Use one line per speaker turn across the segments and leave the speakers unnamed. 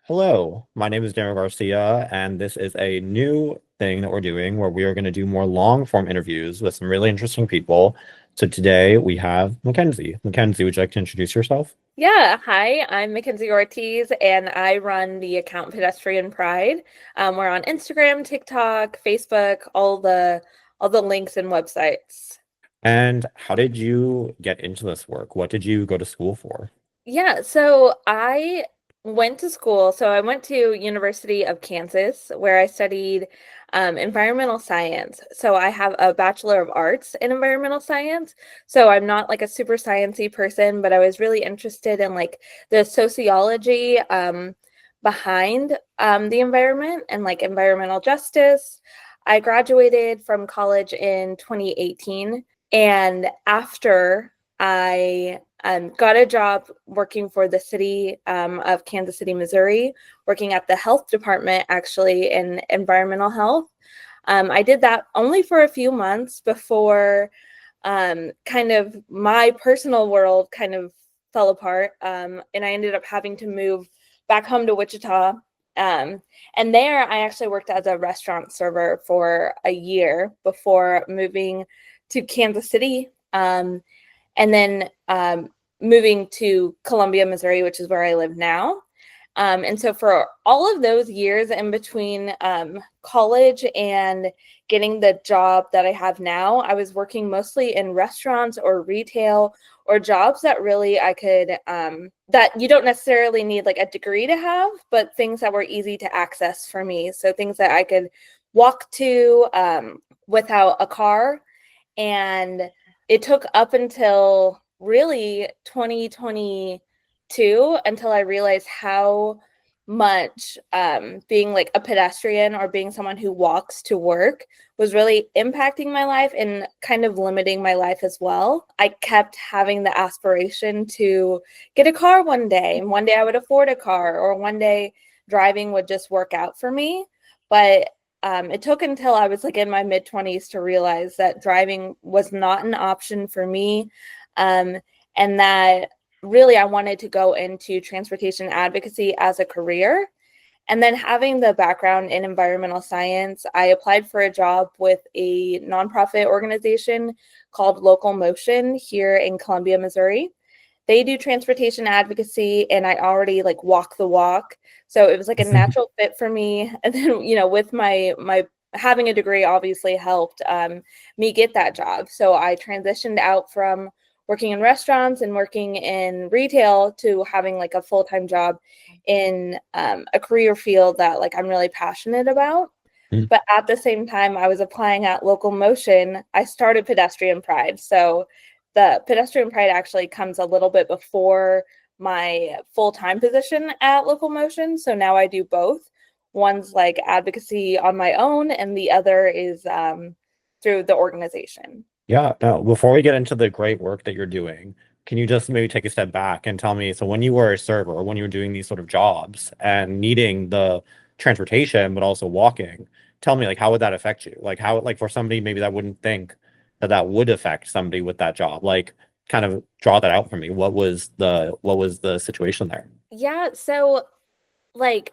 Hello, my name is Darren Garcia, and this is a new thing that we're doing where we are going to do more long form interviews with some really interesting people. So today we have Mackenzie. Mackenzie, would you like to introduce yourself?
Yeah, hi, I'm McKenzie Ortiz and I run the account Pedestrian Pride. We're on Instagram, TikTok, Facebook, all the links and websites.
And how did you get into this work? What did you go to school for?
Yeah, so I went to school. So I went to University of Kansas where I studied environmental science. So I have a Bachelor of Arts in environmental science. So I'm not like a super sciencey person, but I was really interested in like the sociology behind the environment and like environmental justice. I graduated from college in 2018, and after I got a job working for the city of Kansas City, Missouri, working at the health department, actually in environmental health. I did that only for a few months before kind of my personal world kind of fell apart. And I ended up having to move back home to Wichita. And there I actually worked as a restaurant server for a year before moving to Kansas City. And then moving to Columbia, Missouri, which is where I live now. And so for all of those years in between college and getting the job that I have now, I was working mostly in restaurants or retail or jobs that really I could, that you don't necessarily need like a degree to have, but things that were easy to access for me. So things that I could walk to without a car. And it took up until really 2022 until I realized how much being like a pedestrian or being someone who walks to work was really impacting my life and kind of limiting my life as well. I kept having the aspiration to get a car one day, and one day I would afford a car, or one day driving would just work out for me. But it took until I was like in my mid 20s to realize that driving was not an option for me. Um, and that really I wanted to go into transportation advocacy as a career. And then having the background in environmental science, I applied for a job with a nonprofit organization called Local Motion here in Columbia, Missouri. They do transportation advocacy, and I already like walk the walk. So it was like a natural fit for me. And then, with my having a degree obviously helped me get that job. So I transitioned out from working in restaurants and working in retail to having like a full-time job in a career field that like I'm really passionate about.
Mm.
But at the same time, I was applying at Local Motion. I started Pedestrian Pride. So the Pedestrian Pride actually comes a little bit before my full-time position at Local Motion. So now I do both. One's like advocacy on my own, and the other is through the organization.
Yeah, no, before we get into the great work that you're doing, can you just maybe take a step back and tell me, so when you were a server, or when you were doing these sort of jobs and needing the transportation, but also walking, tell me like how would that affect you? Like how, like for somebody maybe that wouldn't think that that would affect somebody with that job, like kind of draw that out for me. What was the situation there?
Yeah, so like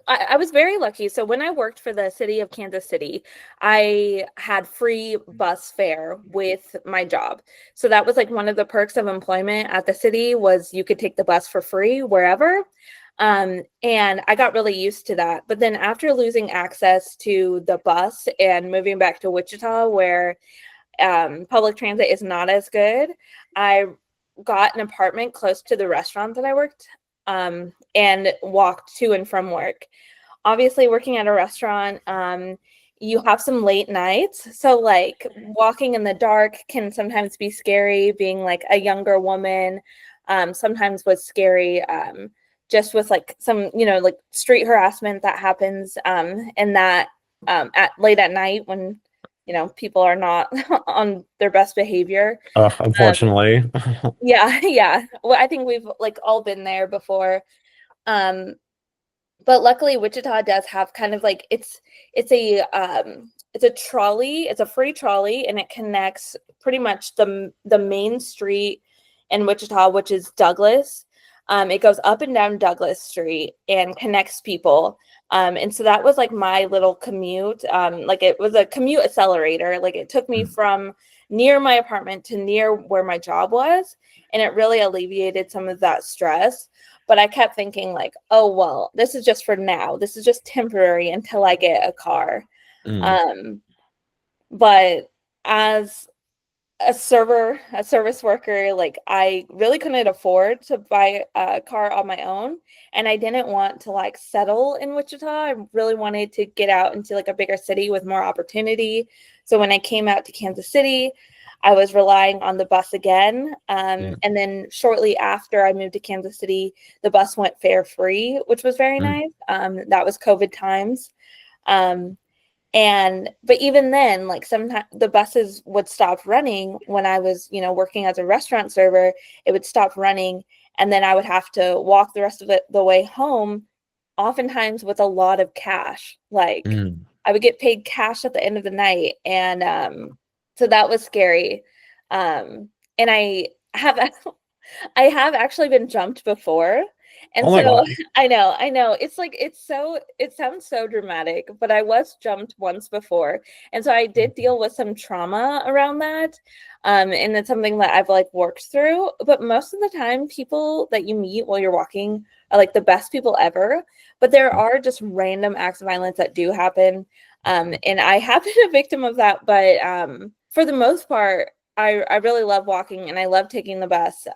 I was very lucky. So when I worked for the city of Kansas City, I had free bus fare with my job. So that was like one of the perks of employment at the city was you could take the bus for free wherever. And I got really used to that. But then after losing access to the bus and moving back to Wichita, where public transit is not as good, I got an apartment close to the restaurant that I worked and walked to and from work. Obviously, working at a restaurant, you have some late nights. So, like, walking in the dark can sometimes be scary, being like a younger woman, sometimes was scary. Just with like some, like street harassment that happens, and that at late at night when people are not on their best behavior. Um,
Unfortunately.
yeah, yeah. Well, I think we've like all been there before. Um, but luckily Wichita does have kind of like it's a trolley, it's a free trolley, and it connects pretty much the main street in Wichita, which is Douglas. It goes up and down Douglas Street and connects people. And so that was like my little commute. Like it was a commute accelerator. Like it took me from near my apartment to near where my job was. And it really alleviated some of that stress. But I kept thinking like, oh, well, this is just for now. This is just temporary until I get a car.
Mm.
But as a service worker, like I really couldn't afford to buy a car on my own, and I didn't want to like settle in Wichita. I really wanted to get out into like a bigger city with more opportunity. So when I came out to Kansas City, I was relying on the bus again.
Yeah.
And then shortly after I moved to Kansas City, the bus went fare free, which was very
Mm.
nice. That was COVID times. But even then, like sometimes the buses would stop running when I was, working as a restaurant server. It would stop running, and then I would have to walk the rest of the way home, oftentimes with a lot of cash. Like
Mm.
I would get paid cash at the end of the night, and so that was scary. And have I have actually been jumped before. And
Oh my
so
God.
I know. It's like it sounds so dramatic, but I was jumped once before. And so I did deal with some trauma around that. And it's something that I've like worked through. But most of the time, people that you meet while you're walking are like the best people ever. But there are just random acts of violence that do happen. And I have been a victim of that. But for the most part, I really love walking and I love taking the bus.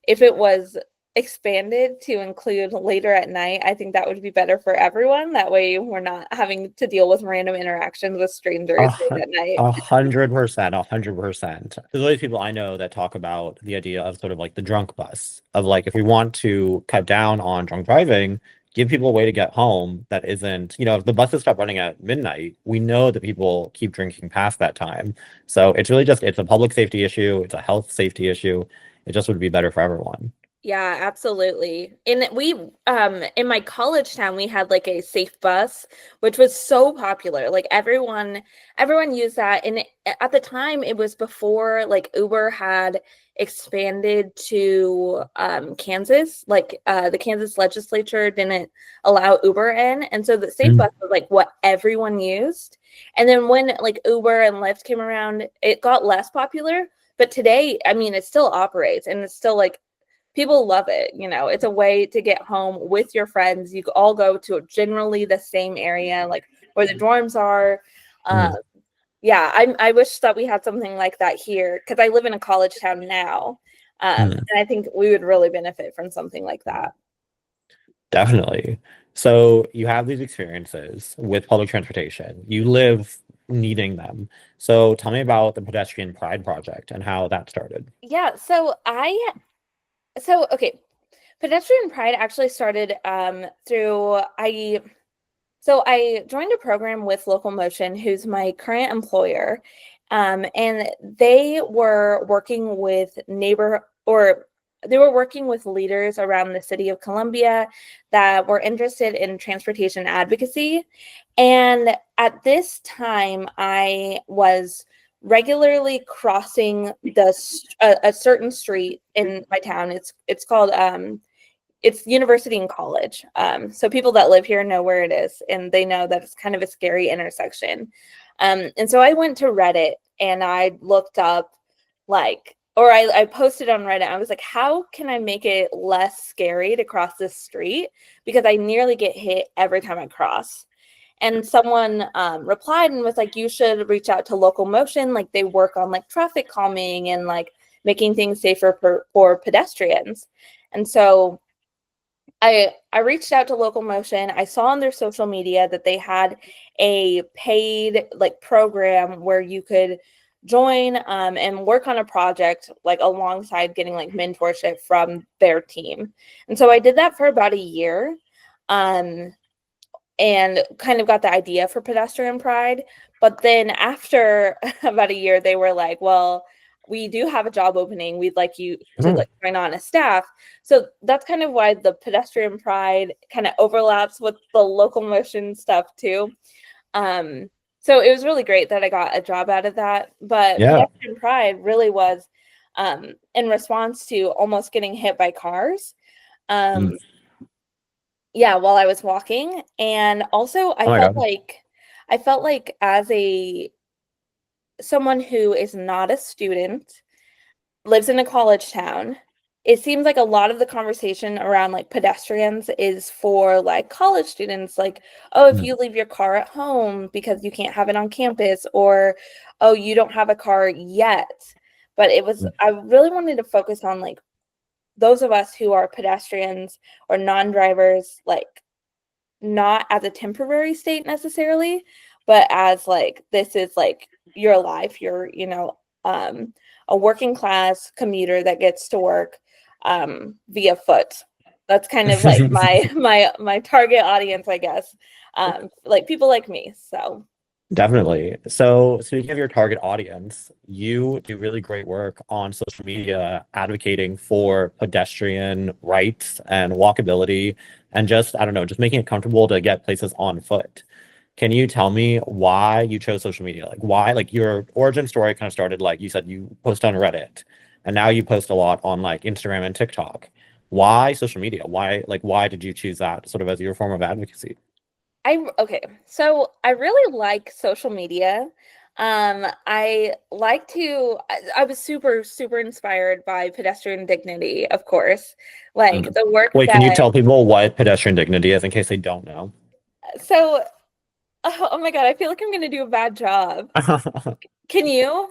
If it was expanded to include later at night, I think that would be better for everyone. That way we're not having to deal with random interactions with
A
strangers late at night.
100%, 100%. There's always people I know that talk about the idea of sort of like the drunk bus, of like if we want to cut down on drunk driving, give people a way to get home that isn't, if the buses stop running at midnight, we know that people keep drinking past that time. So it's really just, it's a public safety issue, it's a health safety issue. It just would be better for everyone.
Yeah, absolutely. And we in my college town we had like a safe bus, which was so popular. Like everyone used that. And at the time it was before like Uber had expanded to Kansas. Like the Kansas legislature didn't allow Uber in. And so the safe
Mm.
bus was like what everyone used. And then when like Uber and Lyft came around, it got less popular. But today, I mean, it still operates and it's still like people love it. It's a way to get home with your friends. You all go to generally the same area, like where the dorms are. Uh,
Mm.
yeah, I wish that we had something like that here because I live in a college town now.
Mm.
And I think we would really benefit from something like that.
Definitely. So you have these experiences with public transportation. You live needing them. So tell me about the Pedestrian Pride Project and how that started.
Yeah, okay. Pedestrian Pride actually started through I joined a program with Local Motion, who's my current employer, and they were working with leaders around the city of Columbia that were interested in transportation advocacy. And at this time, I was regularly crossing a certain street in my town. It's called it's University and College. So people that live here know where it is, and they know that it's kind of a scary intersection. And so I went to Reddit and I looked up I posted on Reddit. I was like, how can I make it less scary to cross this street? Because I nearly get hit every time I cross. And someone replied and was like, you should reach out to Local Motion. Like they work on like traffic calming and like making things safer for pedestrians. And so I reached out to Local Motion. I saw on their social media that they had a paid like program where you could join and work on a project like alongside getting like mentorship from their team. And so I did that for about a year and kind of got the idea for Pedestrian Pride. But then after about a year, they were like, well, we do have a job opening. We'd like you to
Mm.
like join on as staff. So that's kind of why the Pedestrian Pride kind of overlaps with the Local Motion stuff too. So it was really great that I got a job out of that. But
Yeah.
Pedestrian Pride really was in response to almost getting hit by cars. Um,
Mm.
yeah, while I was walking. And also
Oh my God.
I felt like as a someone who is not a student, lives in a college town, it seems like a lot of the conversation around like pedestrians is for like college students, like, oh, if
Mm.
you leave your car at home because you can't have it on campus, or oh, you don't have a car yet. But I really wanted to focus on like those of us who are pedestrians or non-drivers, like not as a temporary state necessarily, but as like this is like your life, you're, a working class commuter that gets to work via foot. That's kind of like my target audience, I guess. Like people like me. So
Definitely. So, speaking of your target audience, you do really great work on social media advocating for pedestrian rights and walkability and just, I don't know, just making it comfortable to get places on foot. Can you tell me why you chose social media? Like, why, like, your origin story kind of started, like you said, you post on Reddit, and now you post a lot on like Instagram and TikTok. Why social media? Why did you choose that sort of as your form of advocacy?
okay, so I really like social media. I was super, super inspired by pedestrian dignity, of course. Like
Mm.
the work
Wait, can you
that,
tell people what pedestrian dignity is in case they don't know?
so, oh my God, I feel like I'm gonna do a bad job. Can you?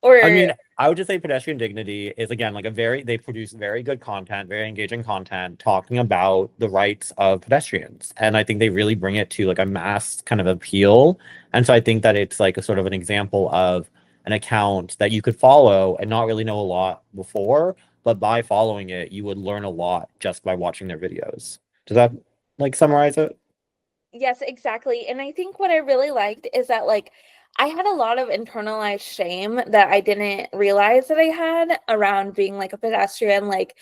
I
Or
mean, I would just say pedestrian dignity is again like they produce very good content, very engaging content talking about the rights of pedestrians. And I think they really bring it to like a mass kind of appeal. And so I think that it's like a sort of an example of an account that you could follow and not really know a lot before, but by following it, you would learn a lot just by watching their videos. Does that like summarize it?
yes, exactly. And I think what I really liked is that like I had a lot of internalized shame that I didn't realize that I had around being like a pedestrian, like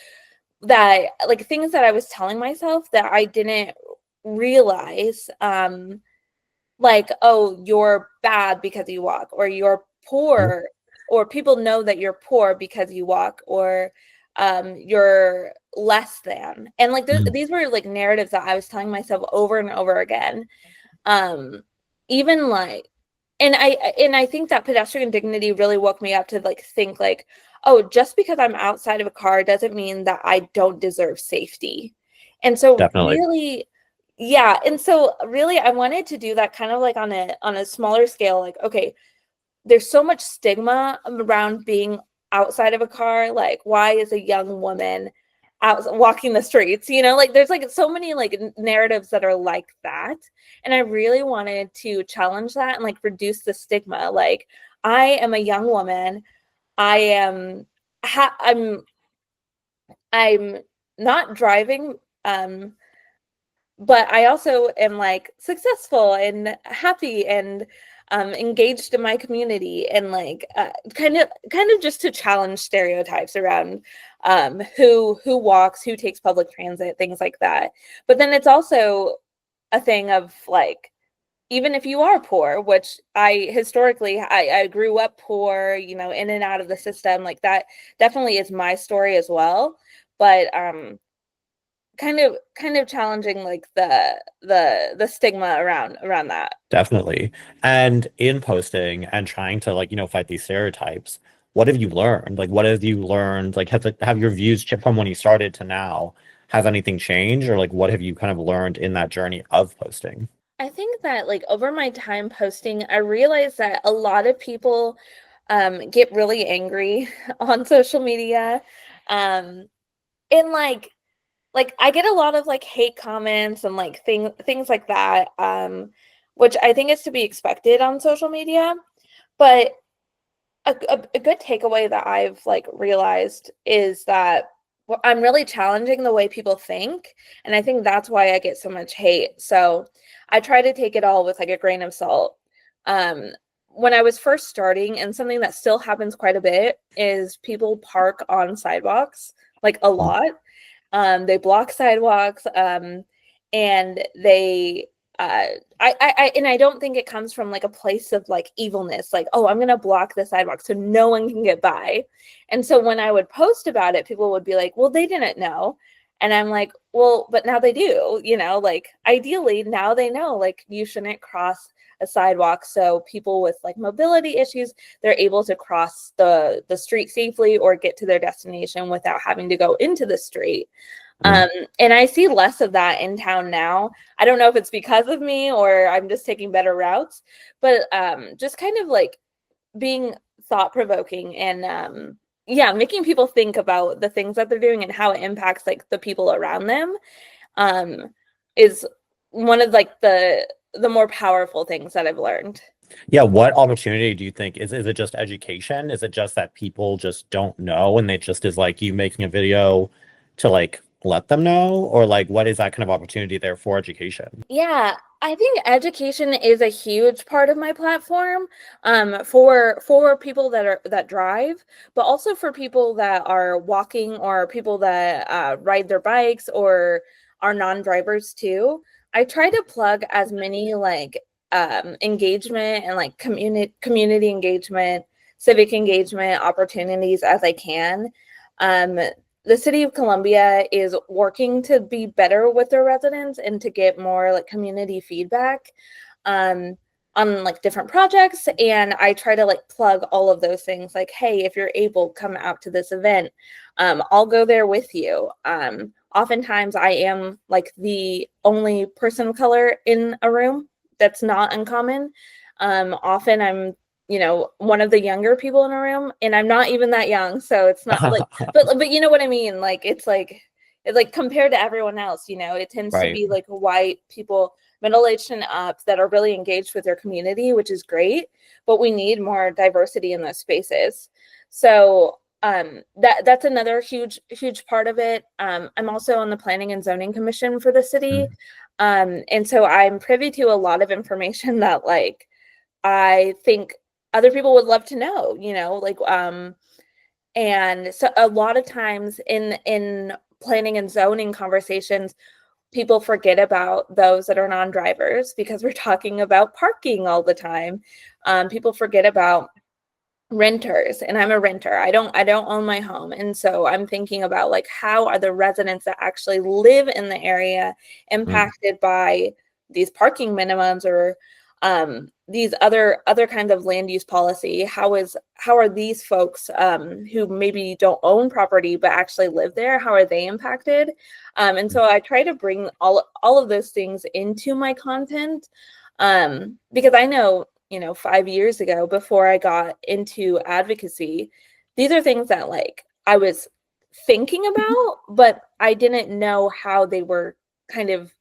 that like things that I was telling myself that I didn't realize, like, oh, you're bad because you walk, or you're poor, or people know that you're poor because you walk, or you're less than. And like
Mhm.
these were like narratives that I was telling myself over and over again. Um even like and I think that pedestrian dignity really woke me up to like think like, oh, just because I'm outside of a car doesn't mean that I don't deserve safety. And so
Definitely.
really, yeah, and so really I wanted to do that kind of like on a smaller scale, like, okay, there's so much stigma around being outside of a car. Like, why is a young woman out walking the streets? Like there's like so many like narratives that are like that. And I really wanted to challenge that and like reduce the stigma. Like, I am a young woman. I am I'm not driving. But I also am like successful and happy and engaged in my community, and like kind of just to challenge stereotypes around who walks, who takes public transit, things like that. But then it's also a thing of like, even if you are poor, which I grew up poor, in and out of the system, like that definitely is my story as well. But kind of challenging like the stigma around that.
Definitely. And in posting and trying to like, fight these stereotypes, what have you learned? Like, what have you learned? Like, have your views from when you started to now, has anything changed? Or like, what have you kind of learned in that journey of posting?
I think that like over my time posting, I realized that a lot of people get really angry on social media. Um and like I get a lot of like hate comments and like things like that, which I think is to be expected on social media. But a good takeaway that I've like realized is that I'm really challenging the way people think, and I think that's why I get so much hate. So I try to take it all with like a grain of salt. Um, when I was first starting, and something that still happens quite a bit, is people park on sidewalks like a lot. They block sidewalks, and they and I don't think it comes from like a place of like evilness, like, oh, I'm gonna block the sidewalk so no one can get by. And so when I would post about it, people would be like, well, they didn't know. And I'm like, well, but now they do, like ideally now they know like you shouldn't cross a sidewalk, so people with like mobility issues, they're able to cross the street safely or get to their destination without having to go into the street.
Mhm.
And I see less of that in town now. I don't know if it's because of me or I'm just taking better routes, but just kind of like being thought provoking and yeah, making people think about the things that they're doing and how it impacts like the people around them um is one of like the more powerful things that I've learned.
Yeah, what opportunity do you think is it just education? Is it just that people just don't know and it just is like you making a video to like let them know? Or like what is that kind of opportunity there for education?
Yeah, I think education is a huge part of my platform, for people that drive, but also for people that are walking or people that ride their bikes or are non-drivers too. I try to plug as many like engagement and like community engagement, civic engagement opportunities as I can. Um, the city of Columbia is working to be better with their residents and to get more like community feedback um, on like different projects. And I try to like plug all of those things like, hey, if you're able, come out to this event. I'll go there with you. Oftentimes I am like the only person of color in a room. That's not uncommon. Often I'm one of the younger people in a room, and I'm not even that young, so it's not like, but you know what I mean? Like it's like compared to everyone else, it tends to
Right.
be like white people, middle-aged and up, that are really engaged with their community, which is great, but we need more diversity in those spaces. So that's another huge part of it. I'm also on the Planning and Zoning Commission for the city.
Mhm.
And so I'm privy to a lot of information that like I think other people would love to know, like and so a lot of times in planning and zoning conversations, people forget about those that are non-drivers because we're talking about parking all the time. People forget about renters, and I'm a renter. I don't own my home, and so I'm thinking about like how are the residents that actually live in the area
Mm.
impacted by these parking minimums or these other kinds of land use policy. How are these folks who maybe don't own property but actually live there, how are they impacted? And so I try to bring all of those things into my content, because I know 5 years ago, before I got into advocacy, these are things that like I was thinking about, but I didn't know how they were kind of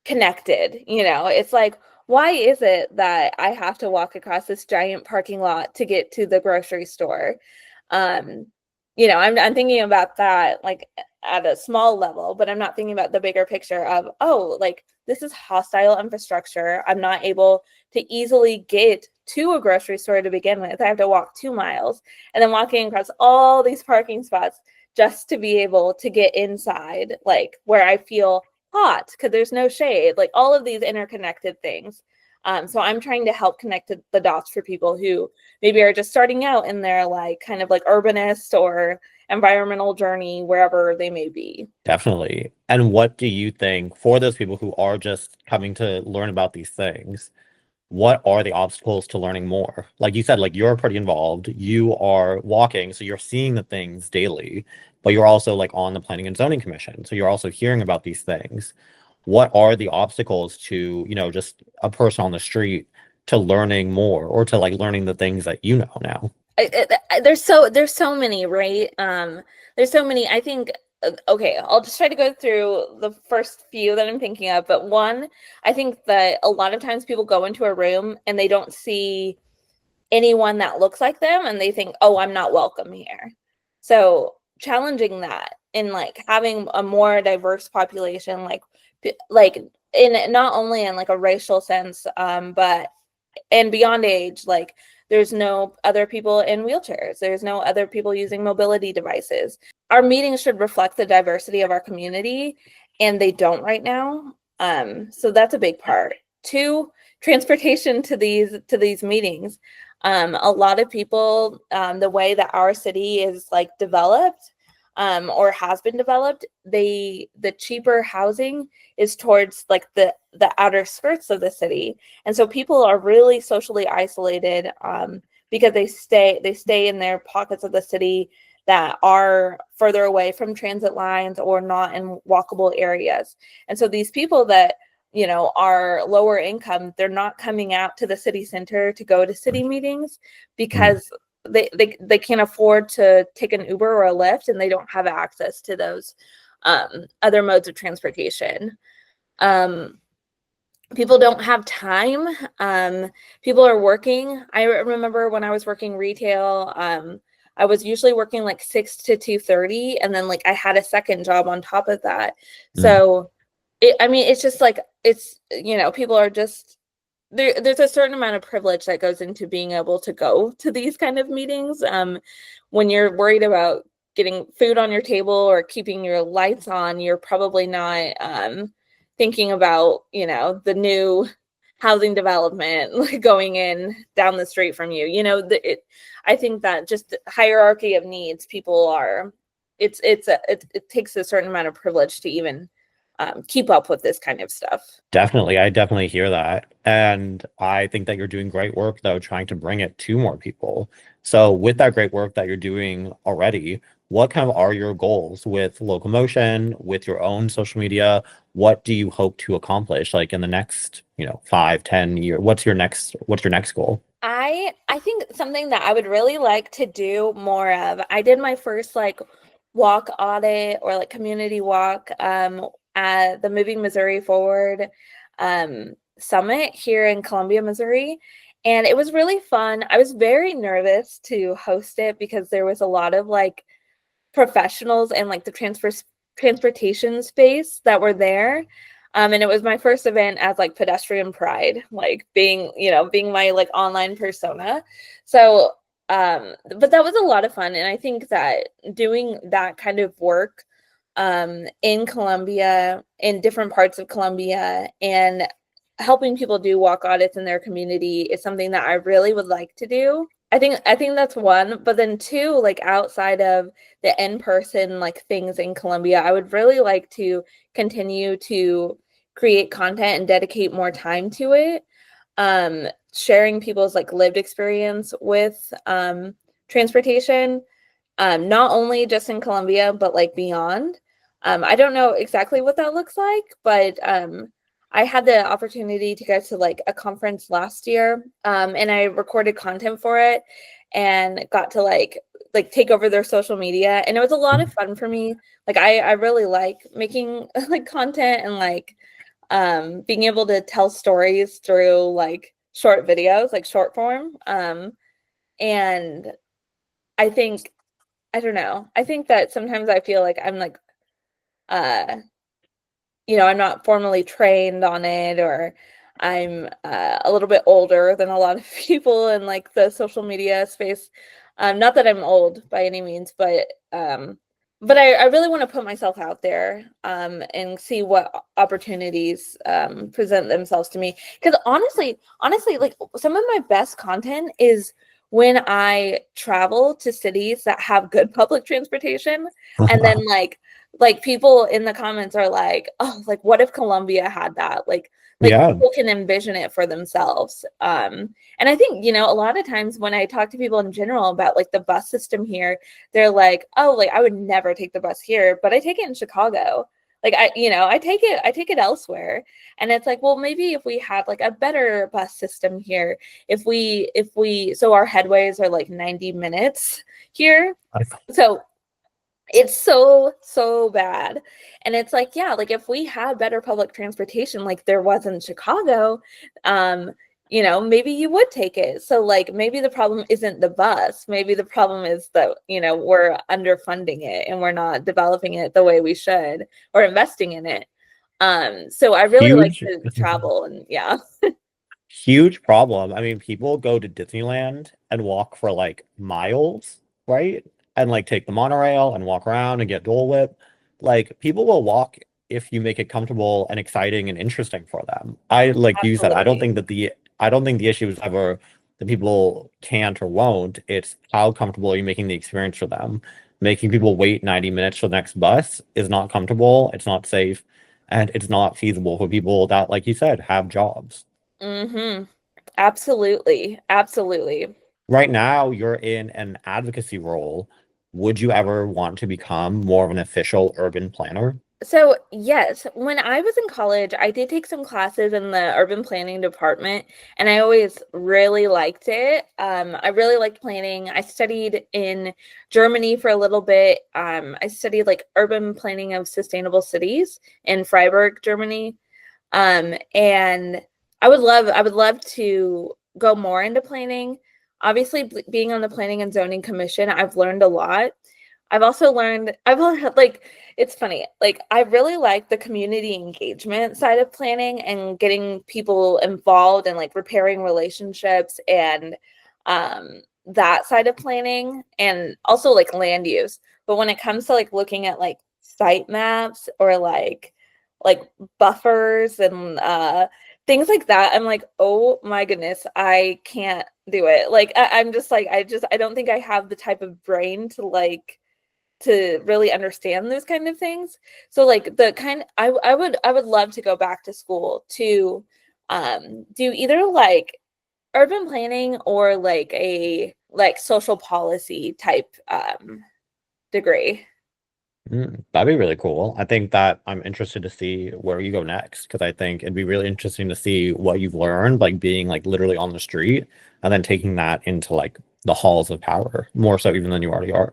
connected. It's like, why is it that I have to walk across this giant parking lot to get to the grocery store? um I'm thinking about that like at a small level, but I'm not thinking about the bigger picture of, oh, like this is hostile infrastructure. I'm not able to easily get to a grocery store to begin with. I have to walk 2 miles and then walking across all these parking spots just to be able to get inside, like where I feel hot because there's no shade, like all of these interconnected things. So I'm trying to help connect the dots for people who maybe are just starting out in their like kind of like urbanist or environmental journey, wherever they may be.
Definitely. And what do you think for those people who are just coming to learn about these things? What are the obstacles to learning more? Like you said, like you're pretty involved. You are walking, so you're seeing the things daily, but you're also like on the Planning and Zoning Commission. So you're also hearing about these things. What are the obstacles to, just a person on the street to learning more or to like learning the things that you know now?
There's so many, right? There's so many. I think okay, I'll just try to go through the first few that I'm thinking of. But one, I think that a lot of times people go into a room and they don't see anyone that looks like them and they think, oh, I'm not welcome here. So challenging that and like having a more diverse population, like in not only in like a racial sense, but and beyond age, like there's no other people in wheelchairs, there's no other people using mobility devices. Our meetings should reflect the diversity of our community, and they don't right now. So that's a big part. Two, transportation to these meetings. A lot of people, the way that our city is like developed, or has been developed, the cheaper housing is towards like the outer skirts of the city, and so people are really socially isolated because they stay in their pockets of the city that are further away from transit lines or not in walkable areas. And so these people that are lower income, they're not coming out to the city center to go to city meetings
Mm.
because they can't afford to take an Uber or a Lyft, and they don't have access to those other modes of transportation. Um, People don't have time. People are working. I remember when I was working retail, I was usually working like 6 to 2:30, and then like I had a second job on top of that.
Mm.
So I mean, it's just like people are just there's a certain amount of privilege that goes into being able to go to these kind of meetings. When you're worried about getting food on your table or keeping your lights on, you're probably not thinking about, the new housing development like going in down the street from you. I think that just the hierarchy of needs, people are, it takes a certain amount of privilege to even keep up with this kind of stuff.
Definitely. I definitely hear that. And I think that you're doing great work, though, trying to bring it to more people. So, with that great work that you're doing already, what kind of are your goals with locomotion, with your own social media? What do you hope to accomplish like in the next, 5, 10 years? What's your next goal?
I think something that I would really like to do more of. I did my first like walk audit or like community walk at the Moving Missouri Forward summit here in Columbia, Missouri. And it was really fun. I was very nervous to host it because there was a lot of like professionals and like the transportation space that were there. And it was my first event as like pedestrian pride, like being my like online persona. So but that was a lot of fun. And I think that doing that kind of work in Columbia, in different parts of Columbia, and helping people do walk audits in their community is something that I really would like to do. I think that's one, but then two, like outside of the in-person like things in Columbia, I would really like to continue to create content and dedicate more time to it. Sharing people's like lived experience with transportation, not only just in Columbia, but like beyond. I don't know exactly what that looks like, but I had the opportunity to go to like a conference last year, and I recorded content for it and got to like take over their social media, and it was a lot of fun for me. Like I really like making like content and like being able to tell stories through like short videos, like short form. And I think I don't know. I think that sometimes I feel like I'm like uh I'm not formally trained on it, or I'm a little bit older than a lot of people in like the social media space. Not that I'm old by any means, but I really want to put myself out there and see what opportunities present themselves to me. Because honestly, like some of my best content is when I travel to cities that have good public transportation, and then like people in the comments are like, oh, like what if Columbia had that? Like
Yeah,
people can envision it for themselves. And I think, a lot of times when I talk to people in general about like the bus system here, they're like, oh, like I would never take the bus here, but I take it in Chicago. Like I take it elsewhere. And it's like, well, maybe if we had like a better bus system here, if we so our headways are like 90 minutes here.
I
So it's so bad. And it's like, yeah, like if we had better public transportation like there was in Chicago, um, maybe you would take it. So like maybe the problem isn't the bus. Maybe the problem is that, we're underfunding it and we're not developing it the way we should or investing in it. So I really like
huge.
to travel and yeah.
Huge problem. I mean, people go to Disneyland and walk for like miles, right? And like take the monorail and walk around and get Dole Whip. Like people will walk if you make it comfortable and exciting and interesting for them. Like you said,
Absolutely.
I don't think the issue is ever that people can't or won't. It's how comfortable are you making the experience for them. making people wait 90 minutes for the next bus is not comfortable, it's not safe, and it's not feasible for people that, like you said, have jobs.
Mm-hmm. Absolutely. Absolutely.
Right now, you're in an advocacy role. Would you ever want to become more of an official urban planner?
So, yes, when I was in college, I did take some classes in the urban planning department, and I always really liked it. I really liked planning. I studied in Germany for a little bit. I studied like urban planning of sustainable cities in Freiburg, Germany. And I would love to go more into planning. Obviously, being on the Planning and Zoning Commission, I've learned a lot. I've learned like it's funny, like I really like the community engagement side of planning and getting people involved and like repairing relationships and that side of planning and also like land use. But when it comes to like looking at like site maps or like buffers and things like that, I'm like, oh my goodness, I can't do it. Like I'm just like I don't think I have the type of brain to like to really understand those kind of things. So like the kind I would love to go back to school to do either like urban planning or like a like social policy type degree.
That'd be really cool. I think that I'm interested to see where you go next because I think it'd be really interesting to see what you've learned, like being like literally on the street and then taking that into like the halls of power, more so even than you already are.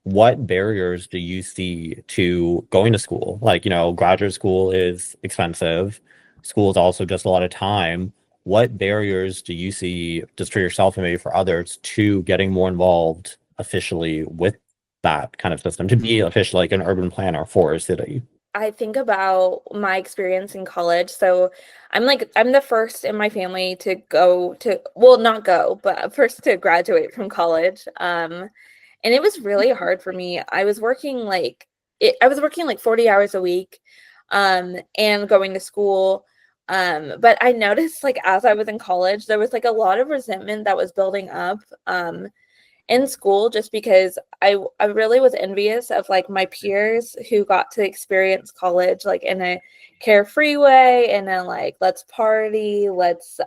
What barriers do you see to going to school? Like, graduate school is expensive. School is also just a lot of time. What barriers do you see just for yourself and maybe for others to getting more involved officially with that kind of system to be official like an urban planner for a city?
I think about my experience in college. So I'm the first in my family to go to, well, not go, but first to graduate from college. And it was really hard for me. I was working like 40 hours a week and going to school. But I noticed like as I was in college, there was like a lot of resentment that was building up. In school just because I really was envious of like my peers who got to experience college like in a carefree way and then like let's party, let's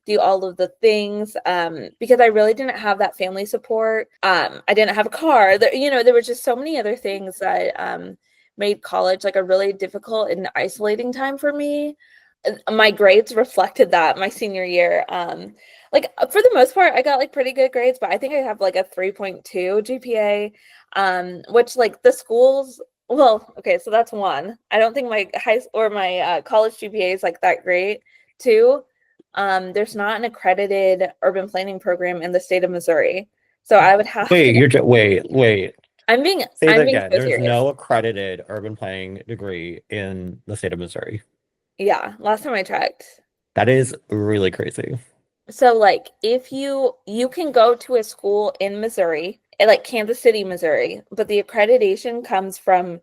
do all of the things because I really didn't have that family support. I didn't have a car. There were just so many other things that made college like a really difficult and isolating time for me. My grades reflected that my senior year. Like for the most part, I got like pretty good grades, but I think I have like a 3.2 GPA, which like the schools, well, okay, so that's one. I don't think my college GPA is like that great. Two, there's not an accredited urban planning program in the state of Missouri. So I would have
Wait,
to,
wait. Say that
I'm being
again.
so
There's
serious.
no accredited urban planning degree in the state of Missouri.
Yeah, last time I checked.
That is really crazy.
So like if you can go to a school in Missouri, like Kansas City, Missouri, but the accreditation comes from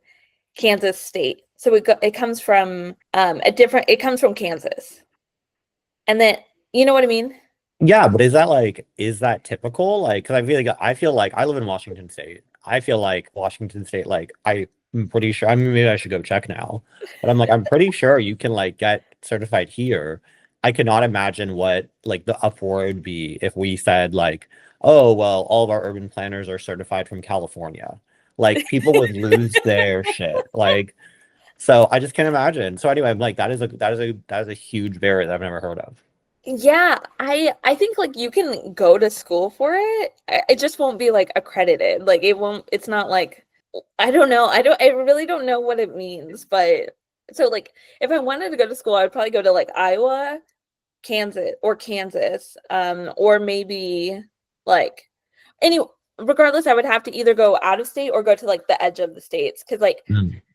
Kansas State. So it comes from it comes from Kansas. And then you know what I mean?
Yeah, but is that typical? Like, because I feel like I live in Washington State. I feel like Washington State, like I'm pretty sure. I mean, maybe I should go check now, but I'm pretty sure you can like get certified here. I cannot imagine what like the uproar would be if we said like, oh well, all of our urban planners are certified from California. Like people would lose their shit. Like, so I just can't imagine. So anyway, I'm like that is a huge barrier that I've never heard of.
Yeah, I think like you can go to school for it. It just won't be like accredited. Like it won't it's not like I don't know. I really don't know what it means, but so like if I wanted to go to school, I would probably go to like Iowa, Kansas, or maybe like any regardless, I would have to either go out of state or go to like the edge of the states because like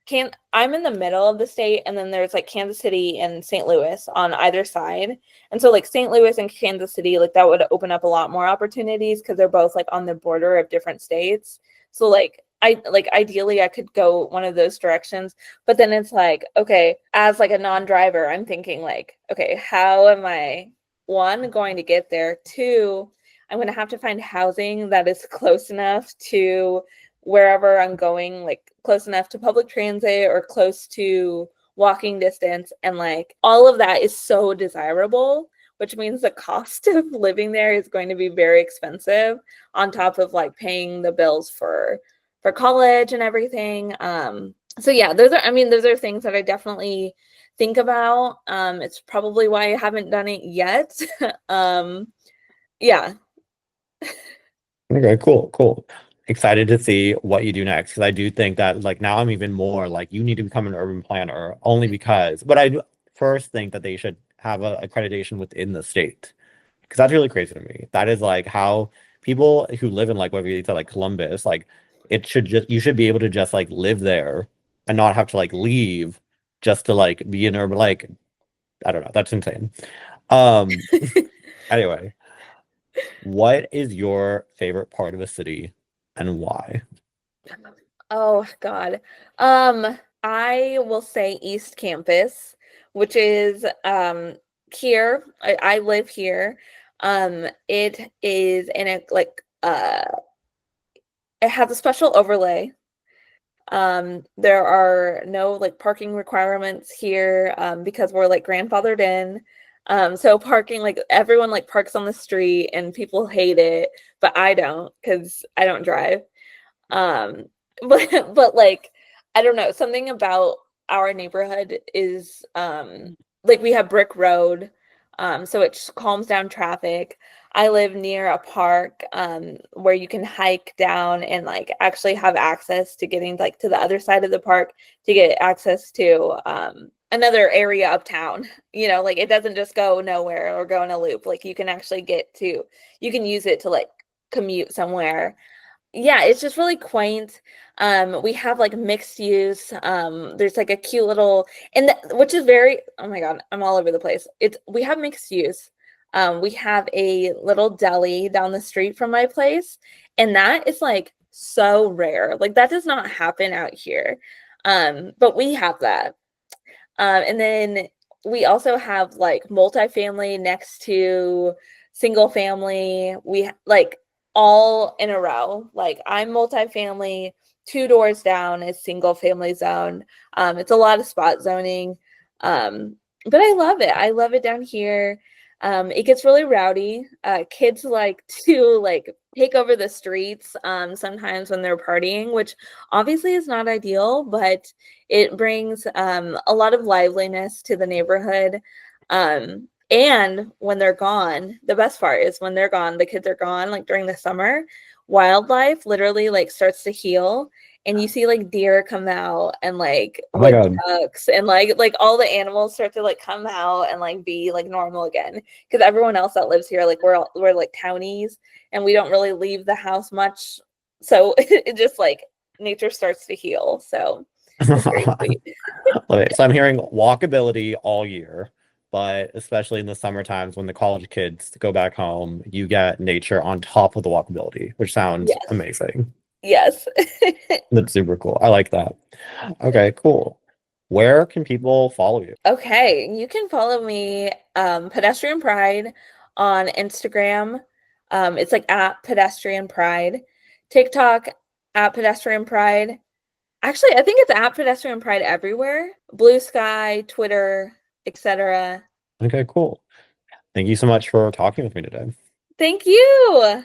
can I'm in the middle of the state and then there's like Kansas City and St. Louis on either side. And so like St. Louis and Kansas City, like that would open up a lot more opportunities because they're both like on the border of different states. So like ideally I could go one of those directions, but then it's like, okay, as like a non-driver, I'm thinking like, okay, how am I one going to get there? Two, I'm going to have to find housing that is close enough to wherever I'm going, like close enough to public transit or close to walking distance. And like all of that is so desirable, which means the cost of living there is going to be very expensive on top of like paying the bills for college and everything. So yeah, those are things that I definitely think about. It's probably why I haven't done it yet. Yeah.
Okay, cool, cool. Excited to see what you do next because I do think that like now I'm even more like you need to become an urban planner only because, but I do first think that they should have a accreditation within the state because that's really crazy to me. That is like how people who live in like whether you say like Columbus, like it should just you should be able to just like live there and not have to like leave just to like be an urban like I don't know. That's insane. Um, anyway. What is your favorite part of the city and why?
Oh God. I will say East Campus, which is here. I live here. It is in a like it has a special overlay. There are no like parking requirements here because we're like grandfathered in. So parking, like everyone like parks on the street and people hate it, but I don't because I don't drive. Um, but like I don't know, something about our neighborhood is like we have brick road, so it just calms down traffic. I live near a park where you can hike down and like actually have access to getting like to the other side of the park to get access to another area uptown. You know, like it doesn't just go nowhere or go in a loop. Like you can actually you can use it to like commute somewhere. Yeah, it's just really quaint. We have like mixed use. There's like a cute little which is very, oh my God, I'm all over the place. We have mixed use. We have a little deli down the street from my place, and that is like so rare. Like that does not happen out here. But we have that. And then we also have like multifamily next to single family. We like all in a row. Like I'm multifamily, two doors down is single family zone. It's a lot of spot zoning. But I love it. I love it down here. It gets really rowdy. Kids like to like take over the streets sometimes when they're partying, which obviously is not ideal, but it brings a lot of liveliness to the neighborhood. And when they're gone, the best part is when they're gone, the kids are gone, like during the summer, wildlife literally like starts to heal. And you see like deer come out and like
Oh my God.
woodchucks and like all the animals start to like come out and like be like normal again. Because everyone else that lives here, like we're like townies and we don't really leave the house much. So it just like nature starts to heal. So it's very sweet.
Okay, so I'm hearing walkability all year, but especially in the summer times when the college kids go back home, you get nature on top of the walkability, which sounds
Yes.
amazing.
Yes.
That's super cool. I like that. Okay, cool. Where can people follow you?
Okay, you can follow me, Pedestrian Pride on Instagram. It's like at Pedestrian Pride. TikTok at Pedestrian Pride. Actually, I think it's at Pedestrian Pride everywhere. Blue Sky, Twitter, etc.
Okay, cool. Thank you so much for talking with me today.
Thank you.